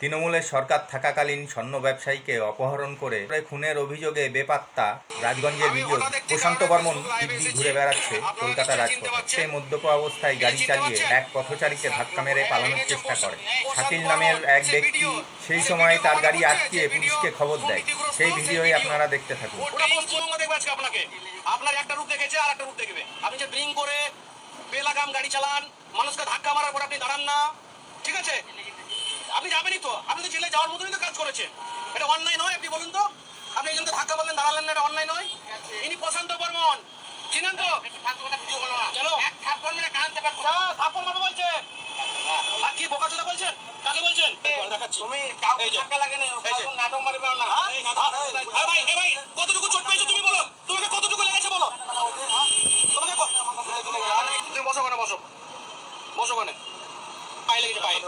তৃণমূলের সরকার থাকাকালীন স্বর্ণ ব্যবসায়ীকে অপহরণ করে খুনের অভিযোগে বেপাত্তা রাজগঞ্জের ভিডিও। প্রশান্ত বর্মন দিব্যি ঘুরে বেড়াচ্ছে কলকাতা রাজপথে। সে মদ্যপ অবস্থায় গাড়ি চালিয়ে এক পথচারীকে ধাক্কা মেরে পালানোর চেষ্টা করে। শাকিল নামের এক ব্যক্তি সেই সময় তার গাড়ি আটকিয়ে পুলিশকে খবর দেয়। সেই ভিডিওই আপনারা দেখতে থাকুন। আপনার একটা রূপ দেখেছে আর একটা রূপ দেখবে। আপনি যে ড্রিঙ্ক করে বেলাগাম গাড়ি চালান, মানুষকে ধাক্কা মারার পর আপনি দাঁড়ান না, ঠিক আছে? আপনি যাবেনই তো, আপনি তো জেলে যাওয়ার মতনই তো কাজ করেছেন। এটা অন্যায় নয়? আপনি বলুন তো, আপনি একজনকে ধাক্কা বললেন, দাঁড়ালেন না, এটা অন্যায় নয়? ইনি প্রশান্ত বর্মন, চিনেন তো? চলো থাপ্পড় মারবো বলছে। আর কি বোকাচোদা বলছেন? কাকে বলছেন? তুমি ধাক্কা লাগে না, নাটক মারবে না। ভাই কতটুকু চোট পেয়েছো তুমি বলো, তোমাকে কতটুকু লেগেছে বলো। তোমাকে তুমি বসো ওখানে, বসো বসো ওখানে। পায়ে লেগেছে, পায়ে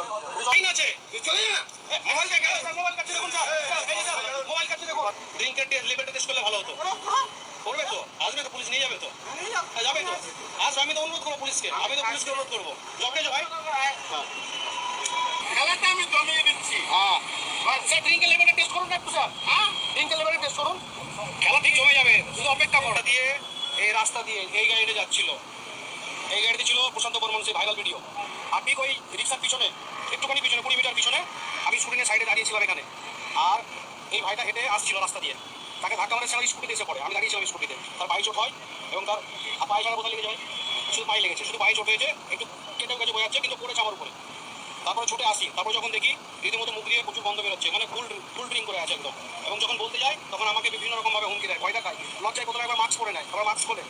লাইন আছে। মোবাইল কাছে দেখুন, মোবাইল কাছে দেখুন। ড্রিঙ্কের লেভেলটা টেস্ট করলে ভালো হতো। করবে তো? আসবে তো, পুলিশ নিয়ে যাবে তো? যাবে তো? আসবে, আমি তো অনুরোধ করবো পুলিশকে, আমি তো পুলিশকে অনুরোধ করবো। জবেছো ভাই? খেলাটা আমি জমিয়ে দিচ্ছি। হ্যাঁ স্যার, ড্রিঙ্কের লেভেলটা টেস্ট করুন না একটু স্যার। হ্যাঁ, ড্রিঙ্কের লেভেলটা টেস্ট করুন, খেলা ঠিক জমে যাবে। শুধু অপেক্ষা করা দিয়ে এই রাস্তা দিয়ে এই গাড়িটা যাচ্ছিল, এই গাড়িতে ছিল প্রশান্ত বর্মন, সেই ভাইরাল ভিডিও। আর ঠিক ওই রিক্সার পিছনে, একটুখানি পিছনে 20 মিটার পিছনে আমি স্কুটির সাইডে দাঁড়িয়েছিলাম এখানে। আর এই ভাইটা হেঁটে আসছিল রাস্তা দিয়ে, তাকে ধাক্কা মারে আমার স্কুটিতে এসে পড়ে। আমি দাঁড়িয়েছিলাম স্কুটিতে, তার পায়ে চোট হয় এবং তার পায়ে ছাড়া কোথায় লেগে যায়? শুধু পায়ে লেগেছে, শুধু পায়ে চোট হয়েছে, একটু কেটে গেছে বোঝাচ্ছে, কিন্তু পড়েছে আমার উপরে। তারপরে ছুটে আসি, তারপর যখন দেখি রীতিমতো মুখ দিয়ে প্রচুর গন্ধ বেরোচ্ছে, মানে ফুল ড্রিঙ্ক করে আছে একদম। এবং যখন বলতে যাই তখন আমাকে বিভিন্ন রকম ভাবে হুমকি দেয়, ভয় দেখায়, লজ্জায় কোথাও একবার মাস্ক পরে নেয়, আবার মাস্ক খোলে।